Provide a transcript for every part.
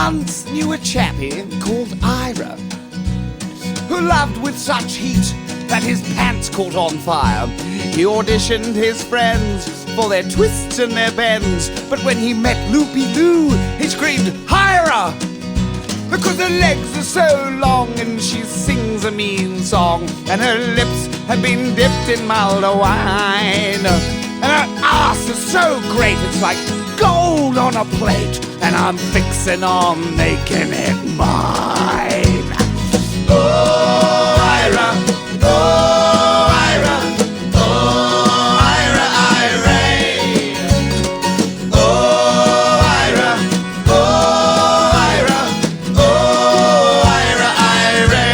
once knew a chappie called Ira, who loved with such heat that his pants caught on fire. He auditioned his friends for their twists and their bends, but when he met Loopy Loo, he screamed, "Ira!" Because her legs are so long and she sings a mean song, and her lips have been dipped in mulled wine, and her ass is so great it's like gold on a plate, and I'm fixing on making it mine. Oh, Ira, oh, Ira, oh, Ira, Ira. Oh, Ira, oh, Ira, oh, Ira, Ira.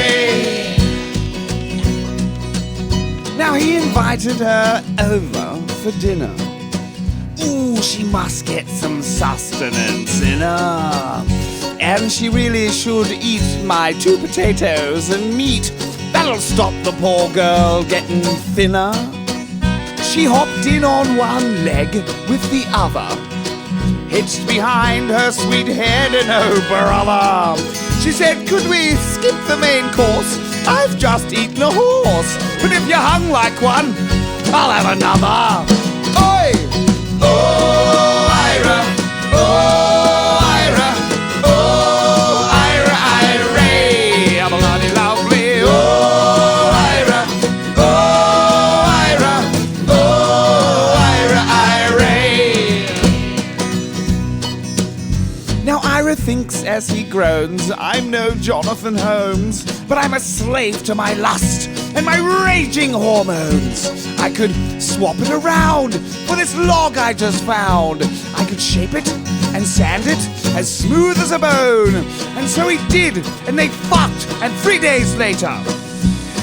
Now he invited her over for dinner. Ooh, she must get some sustenance in her. And she really should eat my 2 potatoes and meat. That'll stop the poor girl getting thinner. She hopped in on one leg with the other, hitched behind her sweet head and oh brother. She said, "Could we skip the main course? I've just eaten a horse, but if you're hung like one, I'll have another." Oi! Oh, Ira! Oh, Ira! Oh, Ira, Ira! I'm a bloody lovely. Oh, Ira! Oh, Ira! Oh, Ira, Ira! Now Ira thinks as he groans, "I'm no Jonathan Holmes, but I'm a slave to my lust and my raging hormones. I could swap it around for this log I just found. I could shape it and sand it as smooth as a bone." And so he did, and they fucked, and 3 days later,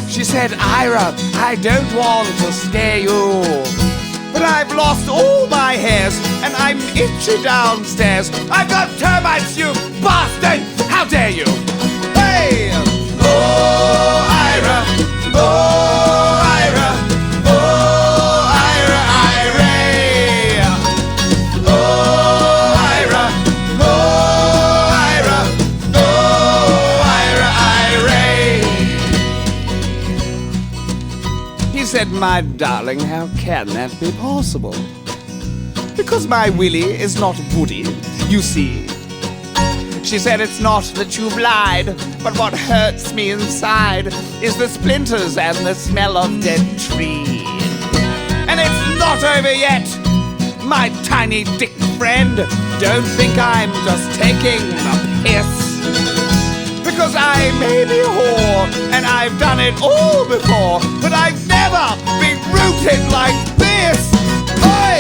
she said, "Ira, I don't want to scare you, but I've lost all my hairs, and I'm itchy downstairs. I've got termites, you bastard! How dare you!" Hey! Oh, Ira! Oh, Ira! Oh, Ira, Ira! Oh, Ira! Oh, Ira! Oh, Ira, Ira! He said, "My darling, how can that be possible? Because my willy is not woody, you see." She said, "It's not that you've lied, but what hurts me inside is the splinters and the smell of dead tree. And it's not over yet, my tiny dick friend. Don't think I'm just taking the piss. Because I may be a whore, and I've done it all before, but I've never been rooted like this. Oi!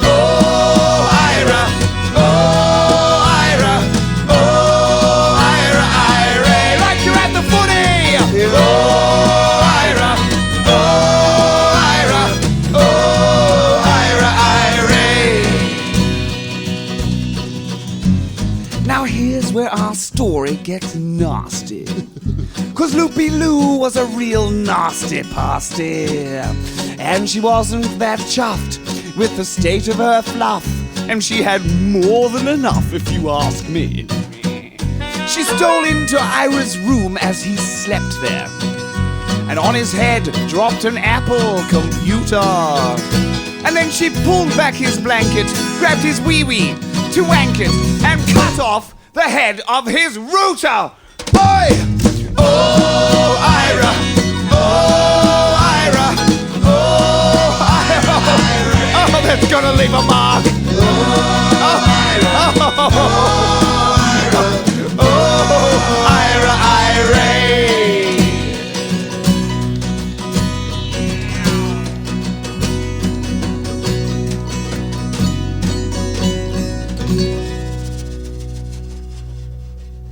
Oh, Ira! Oh, Ira! Oh, Ira, Ira! Like you're at the footy! Oh, Ira! Oh, Ira! Oh, Ira, Ira! Now here's where our story gets nasty. 'Cause Loopy Loo was a real nasty pasty, and she wasn't that chuffed with the state of her fluff, and she had more than enough, if you ask me. She stole into Ira's room as he slept there, and on his head dropped an Apple computer. And then she pulled back his blanket, grabbed his wee-wee to wank it, and cut off the head of his router. Oi! Oh, Ira! Oh, Ira! Oh, Ira! Oh, that's gonna leave a mark! Oh, Ira! Oh, Ira, Ira!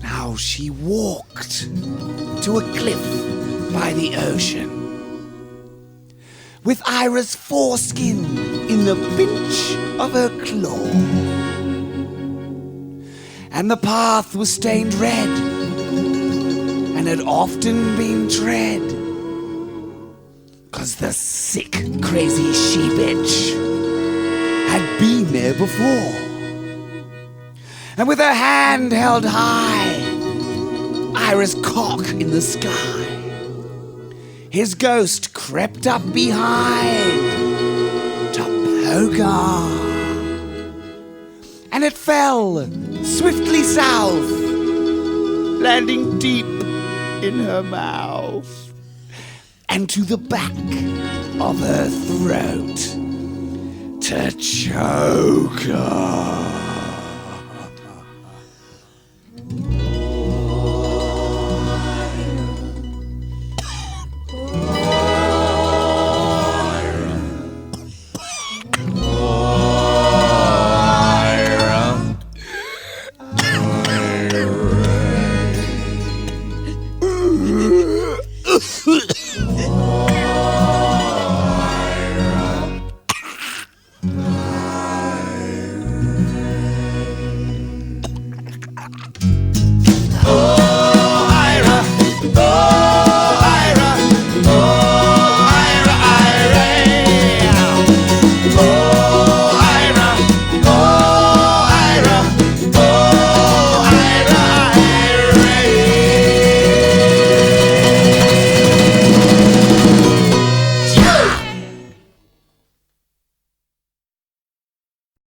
Now she walked to a cliff by the ocean, with Ira's foreskin in the pinch of her claw. And the path was stained red, and had often been tread, 'cause the sick, crazy she-bitch had been there before. and with her hand held high, Iris cock in the sky, his ghost crept up behind to poke her. And it fell swiftly south, landing deep in her mouth and to the back of her throat to choke her.